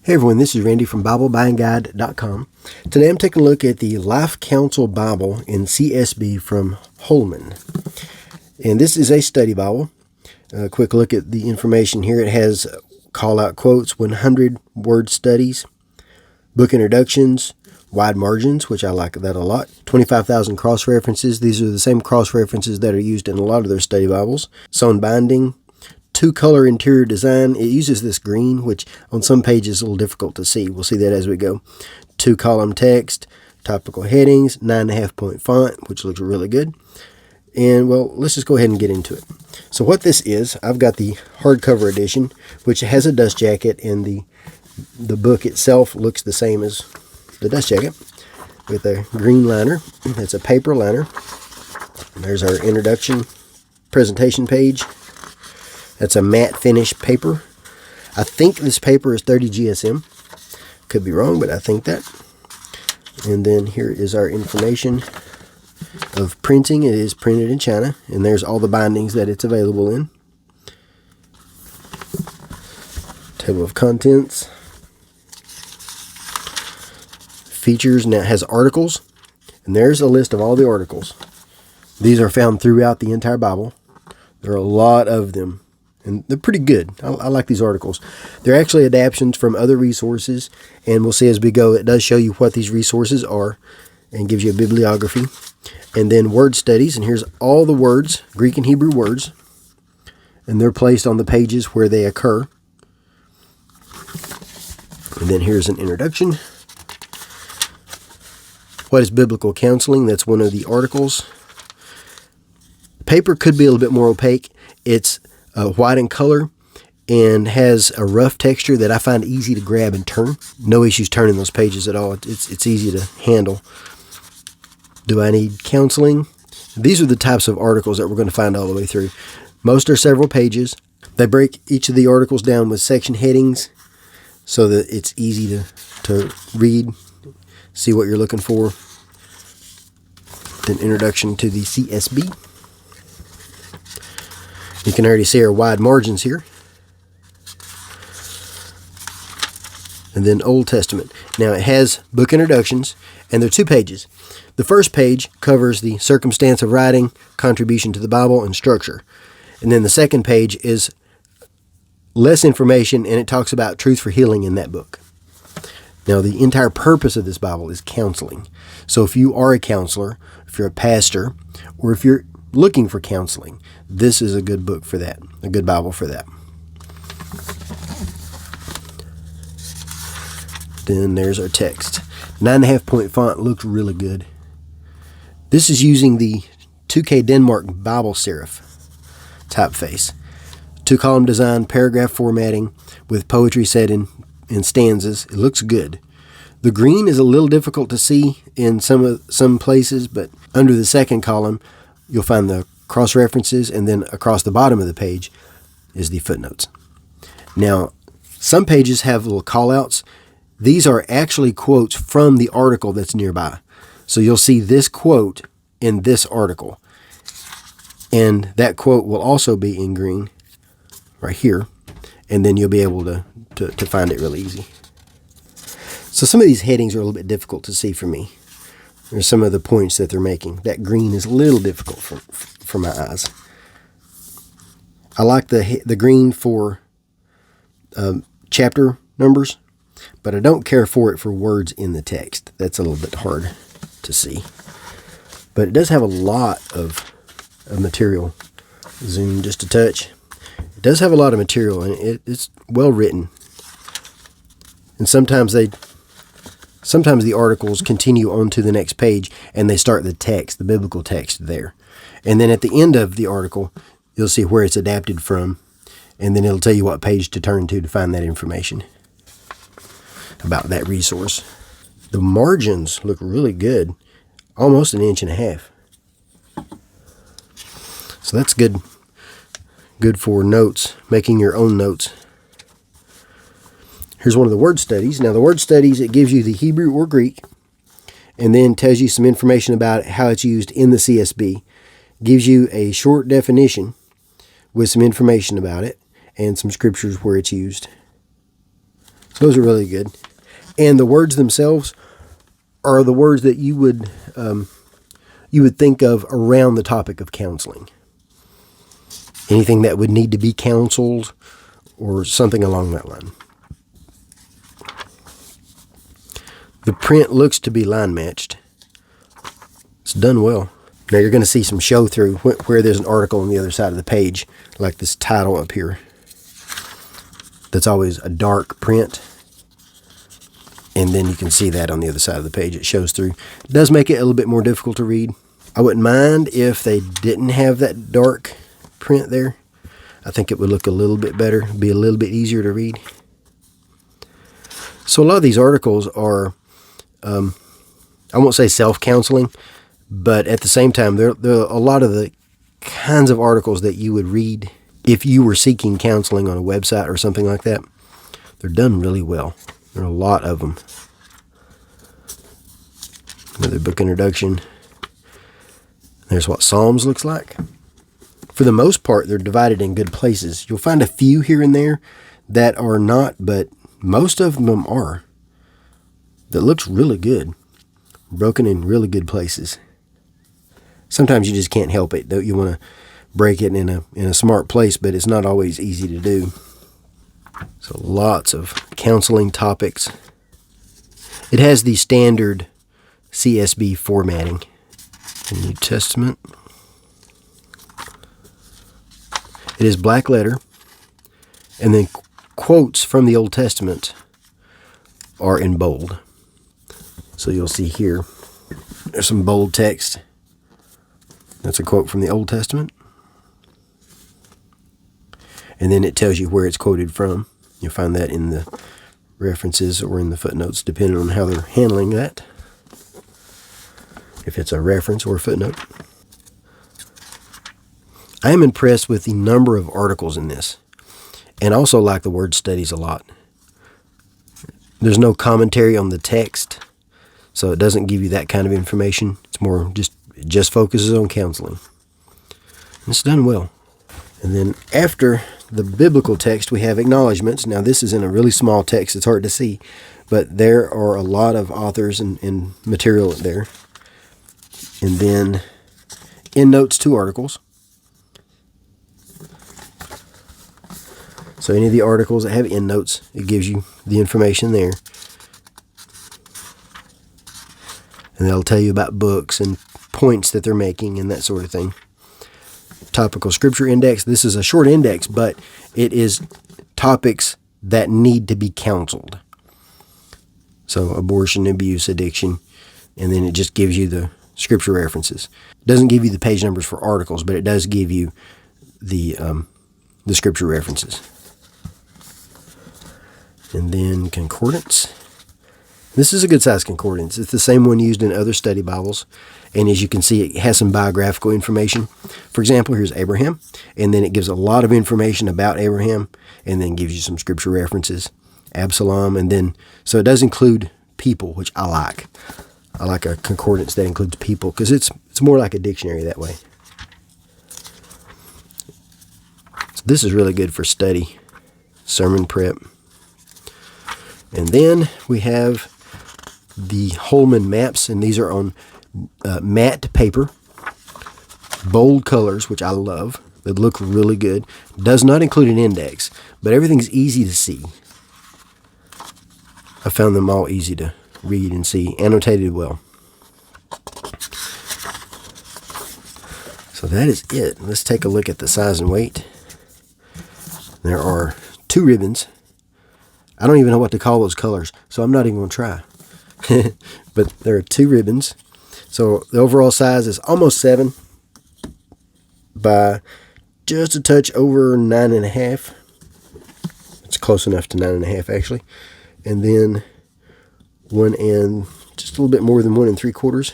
Hey everyone, this is Randy from BibleBuyingGuide.com. Today I'm taking a look at the Life Counsel Bible in CSB from Holman. And this is a study Bible. A quick look at the information here. It has call-out quotes, 100 word studies, book introductions, wide margins, which I like that a lot, 25,000 cross-references. These are the same cross-references that are used in a lot of their study Bibles. Sewn binding. 2-color interior design. It uses this green, which on some pages is a little difficult to see. We'll see that as we go. 2-column text, topical headings, 9.5-point font, which looks really good. And, well, let's just go ahead and get into it. So what this is, I've got the hardcover edition, which has a dust jacket, and the book itself looks the same as the dust jacket with a green liner. It's a paper liner. And there's our introduction presentation page. That's a matte finish paper. I think this paper is 30 GSM. Could be wrong, but I think that. And then here is our information of printing. It is printed in China, and there's all the bindings that it's available in. Table of contents. Features, and it has articles. And there's a list of all the articles. These are found throughout the entire Bible. There are a lot of them. And they're pretty good. I like these articles. They're actually adaptations from other resources, and we'll see as we go. It does show you what these resources are and gives you a bibliography. And then word studies, and here's all the words, Greek and Hebrew words, and they're placed on the pages where they occur. And then here's an introduction. What is biblical counseling? That's one of the articles. Paper could be a little bit more opaque. It's white in color and has a rough texture that I find easy to grab and turn. No issues turning those pages at all. It's easy to handle. Do I need counseling? These are the types of articles that we're going to find all the way through. Most are several pages. They break each of the articles down with section headings so that it's easy to read, see what you're looking for. Then introduction to the CSB. You can already see our wide margins here. And then Old Testament. Now it has book introductions, and they're 2 pages. The first page covers the circumstance of writing, contribution to the Bible, and structure. And then the second page is less information, and it talks about truth for healing in that book. Now the entire purpose of this Bible is counseling. So if you are a counselor, if you're a pastor, or if you're looking for counseling, this is a good book for that, a good Bible for that. Then there's our text. 9.5-point font looks really good. This is using the 2K Denmark Bible serif typeface. 2-column design, paragraph formatting with poetry set in stanzas. It looks good. The green is a little difficult to see in some places, but under the second column, you'll find the cross-references, and then across the bottom of the page is the footnotes. Now, some pages have little call-outs. These are actually quotes from the article that's nearby. So you'll see this quote in this article. And that quote will also be in green right here. And then you'll be able to find it really easy. So some of these headings are a little bit difficult to see for me. There's some of the points that they're making. That green is a little difficult for my eyes. I like the green for chapter numbers, but I don't care for it for words in the text. That's a little bit hard to see. But it does have a lot of material. Zoom just a touch. It does have a lot of material, and it's well written. And sometimes the articles continue on to the next page, and they start the text, the biblical text there. And then at the end of the article, you'll see where it's adapted from, and then it'll tell you what page to turn to find that information about that resource. The margins look really good, almost 1.5 inches. So that's good for notes, making your own notes. Here's one of the word studies. Now the word studies, it gives you the Hebrew or Greek, and then tells you some information about how it's used in the CSB. Gives you a short definition with some information about it and some scriptures where it's used. So those are really good. And the words themselves are the words that you would think of around the topic of counseling. Anything that would need to be counseled or something along that line. The print looks to be line matched. It's done well. Now you're going to see some show through where there's an article on the other side of the page, like this title up here. That's always a dark print. And then you can see that on the other side of the page. It shows through. It does make it a little bit more difficult to read. I wouldn't mind if they didn't have that dark print there. I think it would look a little bit better, be a little bit easier to read. So a lot of these articles are, I won't say self-counseling, but at the same time, they're a lot of the kinds of articles that you would read if you were seeking counseling on a website or something like that. They're done really well. There are a lot of them. Another book introduction. There's what Psalms looks like. For the most part, they're divided in good places. You'll find a few here and there that are not, but most of them are. That looks really good. Broken in really good places. Sometimes you just can't help it. You want to break it in a smart place, but it's not always easy to do. So lots of counseling topics. It has the standard CSB formatting. The New Testament. It is black letter, and then quotes from the Old Testament are in bold. So you'll see here, there's some bold text. That's a quote from the Old Testament. And then it tells you where it's quoted from. You'll find that in the references or in the footnotes, depending on how they're handling that. If it's a reference or a footnote. I am impressed with the number of articles in this. And I also like the word studies a lot. There's no commentary on the text, so it doesn't give you that kind of information. It's more just focuses on counseling. And it's done well. And then after the biblical text, we have acknowledgments. Now this is in a really small text. It's hard to see, but there are a lot of authors and material there. And then endnotes to articles. So any of the articles that have endnotes, it gives you the information there. And they'll tell you about books and points that they're making and that sort of thing. Topical scripture index. This is a short index, but it is topics that need to be counseled. So abortion, abuse, addiction, and then it just gives you the scripture references. It doesn't give you the page numbers for articles, but it does give you the scripture references. And then concordance. This is a good size concordance. It's the same one used in other study Bibles. And as you can see, it has some biographical information. For example, here's Abraham. And then it gives a lot of information about Abraham. And then gives you some scripture references. Absalom. And then, so it does include people, which I like. I like a concordance that includes people. Because it's more like a dictionary that way. So this is really good for study. Sermon prep. And then we have the Holman maps, and these are on matte paper, bold colors, which I love. They look really good. Does not include an index, but everything's easy to see. I found them all easy to read and see, annotated well. So that is it. Let's take a look at the size and weight. There are 2 ribbons. I don't even know what to call those colors, so I'm not even going to try. But there are 2 ribbons. So the overall size is almost 7 by just a touch over 9.5. It's close enough to 9.5 actually. And then 1 and just a little bit more than 1 3/4.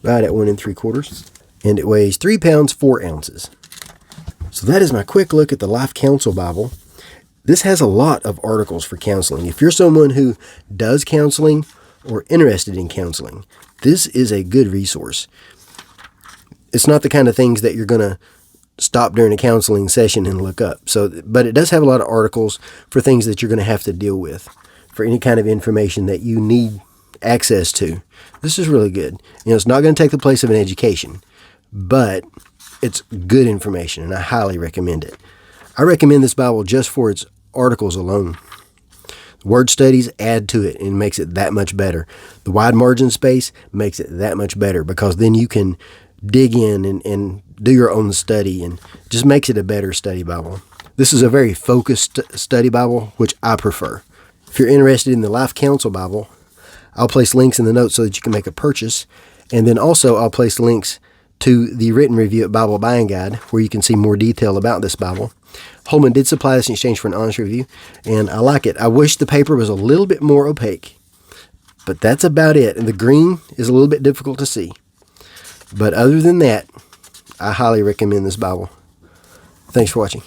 Right at 1 3/4. And it weighs 3 pounds 4 ounces. So that is my quick look at the Life Counsel Bible. This has a lot of articles for counseling. If you're someone who does counseling or interested in counseling, this is a good resource. It's not the kind of things that you're going to stop during a counseling session and look up. So, but it does have a lot of articles for things that you're going to have to deal with, for any kind of information that you need access to. This is really good. It's not going to take the place of an education, but it's good information, and I highly recommend it. I recommend this Bible just for its articles alone. Word studies add to it and makes it that much better. The wide margin space makes it that much better, because then you can dig in and do your own study, and just makes it a better study Bible. This is a very focused study Bible, which I prefer. If you're interested in the Life Counsel Bible, I'll place links in the notes so that you can make a purchase. And then also I'll place links to the written review at Bible Buying Guide, where you can see more detail about this Bible. Holman did supply this in exchange for an honest review, and I like it. I wish the paper was a little bit more opaque, but that's about it. And the green is a little bit difficult to see. But other than that, I highly recommend this Bible. Thanks for watching.